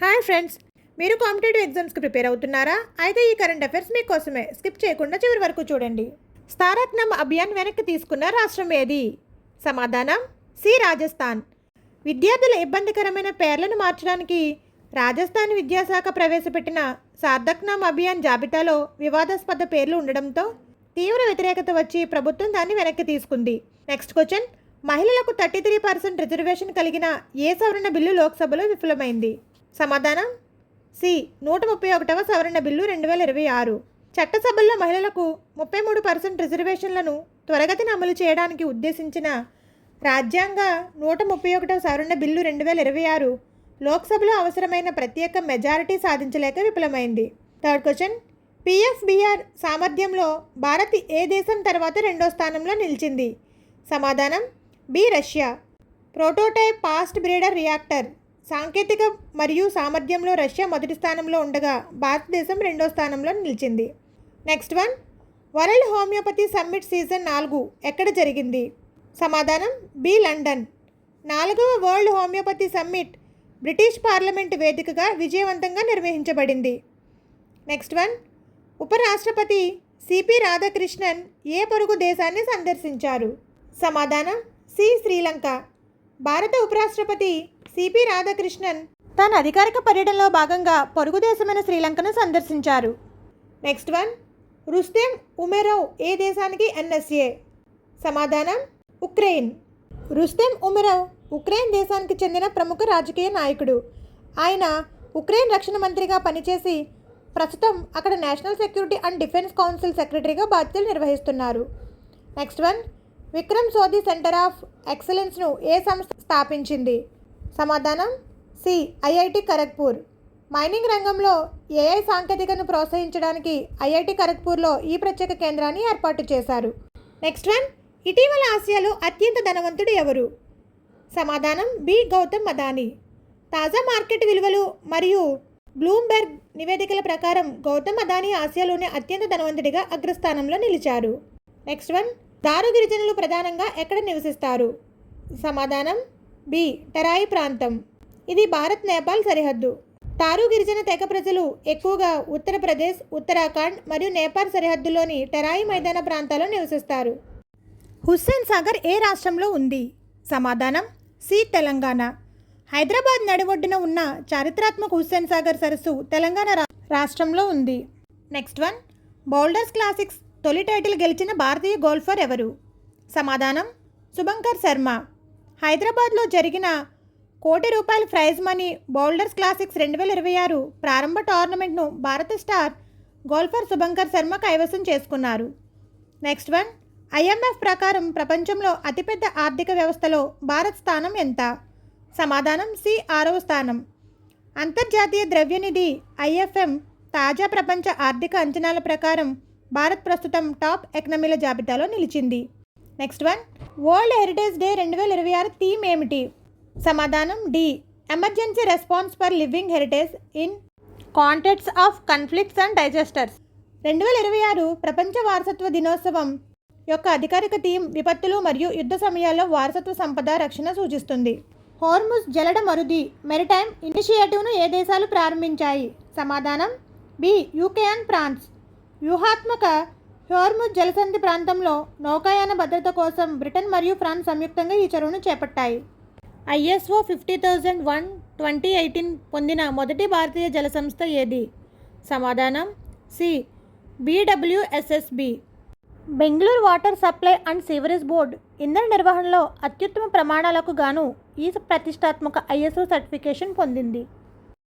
Hi friends, మీరు competitive ఎగ్జామ్స్కి prepare అవుతున్నారా? అయితే ఈ కరెంట్ అఫైర్స్ మీకోసమే. స్కిప్ చేయకుండా చివరి వరకు చూడండి. స్థారత్నం అభియాన్ వెనక్కి తీసుకున్న రాష్ట్రం ఏది? సమాధానం సి, రాజస్థాన్. విద్యార్థుల ఇబ్బందికరమైన పేర్లను మార్చడానికి రాజస్థాన్ విద్యాశాఖ ప్రవేశపెట్టిన సార్థక్నామ్ అభియాన్ జాబితాలో వివాదాస్పద పేర్లు ఉండడంతో తీవ్ర వ్యతిరేకత వచ్చి ప్రభుత్వం దాన్ని వెనక్కి తీసుకుంది. నెక్స్ట్ క్వశ్చన్, మహిళలకు 33% రిజర్వేషన్ కలిగిన ఏ సవరణ బిల్లు లోక్సభలో విఫలమైంది? సమాధానం సి, 131వ సవరణ బిల్లు 2026. చట్టసభల్లో మహిళలకు 33% రిజర్వేషన్లను త్వరగతిన అమలు చేయడానికి ఉద్దేశించిన రాజ్యాంగ 131వ సవరణ బిల్లు 2026 లోక్సభలో అవసరమైన ప్రత్యేక మెజారిటీ సాధించలేక విఫలమైంది. థర్డ్ క్వశ్చన్, పిఎఫ్బిఆర్ సామర్థ్యంలో భారత్ ఏ దేశం తర్వాత రెండో స్థానంలో నిలిచింది? సమాధానం B, Russia. Prototype fast breeder reactor సాంకేతిక మరియు సామర్థ్యంలో రష్యా మొదటి స్థానంలో ఉండగా భారతదేశం రెండో స్థానంలో నిలిచింది. Next one, world homeopathy summit season 4 ఎక్కడ జరిగింది? సమాధానం బి, లండన్. 4వ world homeopathy summit British parliament వేదికగా విజయవంతంగా నిర్వహించబడింది. నెక్స్ట్ వన్, ఉపరాష్ట్రపతి సిపి రాధాకృష్ణన్ ఏ పొరుగు దేశాన్ని సందర్శించారు? సమాధానం సి, శ్రీలంక. భారత ఉపరాష్ట్రపతి సిపి రాధాకృష్ణన్ తన అధికారిక పర్యటనలో భాగంగా పొరుగు దేశమైన శ్రీలంకను సందర్శించారు. నెక్స్ట్ వన్, రుస్తెం ఉమెరోవ్ ఏ దేశానికి ఎన్ఎస్ఏ? సమాధానం ఉక్రెయిన్. రుస్తెం ఉమెరోవ్ ఉక్రెయిన్ దేశానికి చెందిన ప్రముఖ రాజకీయ నాయకుడు. ఆయన ఉక్రెయిన్ రక్షణ మంత్రిగా పనిచేసి ప్రస్తుతం అక్కడ national security and defence council సెక్రటరీగా బాధ్యతలు నిర్వహిస్తున్నారు. నెక్స్ట్ వన్, విక్రమ్ సోది సెంటర్ ఆఫ్ ఎక్సలెన్స్ను ఏ సంస్థ స్థాపించింది? సమాధానం సి, ఐఐటి ఖరగ్పూర్. మైనింగ్ రంగంలో ఏఐ సాంకేతికతను ప్రోత్సహించడానికి ఐఐటి ఖరగ్పూర్లో ఈ ప్రత్యేక కేంద్రాన్ని ఏర్పాటు చేశారు. నెక్స్ట్ వన్, ఇటీవల ఆసియాలో అత్యంత ధనవంతుడు ఎవరు? సమాధానం బి, గౌతమ్ అదానీ. తాజా మార్కెట్ విలువలు మరియు బ్లూంబెర్గ్ నివేదికల ప్రకారం గౌతమ్ అదానీ ఆసియాలోనే అత్యంత ధనవంతుడిగా అగ్రస్థానంలో నిలిచారు. నెక్స్ట్ వన్, దారు గిరిజనులు ప్రధానంగా ఎక్కడ నివసిస్తారు? సమాధానం బి, టెరాయి ప్రాంతం. ఇది భారత్ నేపాల్ సరిహద్దు. తారు గిరిజన తెగ ప్రజలు ఎక్కువగా ఉత్తరప్రదేశ్, ఉత్తరాఖండ్ మరియు నేపాల్ సరిహద్దులోని టెరాయి మైదాన ప్రాంతాల్లో నివసిస్తారు. హుస్సేన్ సాగర్ ఏ రాష్ట్రంలో ఉంది? సమాధానం సి, తెలంగాణ. హైదరాబాద్ నడిబొడ్డున ఉన్న చారిత్రాత్మక హుస్సేన్ సాగర్ సరస్సు తెలంగాణ రాష్ట్రంలో ఉంది. నెక్స్ట్ వన్, బౌల్డర్స్ క్లాసిక్స్ తొలి టైటిల్ గెలిచిన భారతీయ గోల్ఫర్ ఎవరు? సమాధానం శుభంకర్ శర్మ. హైదరాబాద్లో జరిగిన ₹1 కోటి ప్రైజ్ మనీ బౌల్డర్స్ క్లాసిక్స్ 2026 ప్రారంభ టోర్నమెంట్ను భారత స్టార్ గోల్ఫర్ శుభంకర్ శర్మ కైవసం చేసుకున్నారు. నెక్స్ట్ వన్, ఐఎంఎఫ్ ప్రకారం ప్రపంచంలో అతిపెద్ద ఆర్థిక వ్యవస్థలో భారత్ స్థానం ఎంత? సమాధానం సి, 6వ స్థానం. అంతర్జాతీయ ద్రవ్యనిధి ఐఎఫ్ఎం తాజా ప్రపంచ ఆర్థిక అంచనాల ప్రకారం భారత్ ప్రస్తుతం టాప్ ఎకనమీల జాబితాలో నిలిచింది. Next one, world heritage day 2026 theme ఏమిటి? సమాధానం D, emergency response for living heritage in context of conflicts and disasters. 2026 ప్రపంచ వారసత్వ దినోత్సవం యొక్క అధికారిక థీమ్ విపత్తులు మరియు యుద్ధ సమయాల్లో వారసత్వ సంపద రక్షణ సూచిస్తుంది. హోర్ముజ్ జలడ మరుది మెరిటైమ్ ఇనిషియేటివ్ను ఏ దేశాలు ప్రారంభించాయి? సమాధానం బి, యూకే అండ్ ఫ్రాన్స్. వ్యూహాత్మక హోర్ముజ్ జలసంధి ప్రాంతంలో నౌకాయాన భద్రత కోసం బ్రిటన్ మరియు ఫ్రాన్స్ సంయుక్తంగా ఈ చొరవను చేపట్టాయి. ISO 50001 2018 పొందిన మొదటి భారతీయ జల సంస్థ ఏది? సమాధానం C, BWSSB. Bengaluru water supply and sewerage board ఇంధన నిర్వహణలో అత్యుత్తమ ప్రమాణాలకు గాను ఈ ప్రతిష్టాత్మక ISO సర్టిఫికేషన్ పొందింది.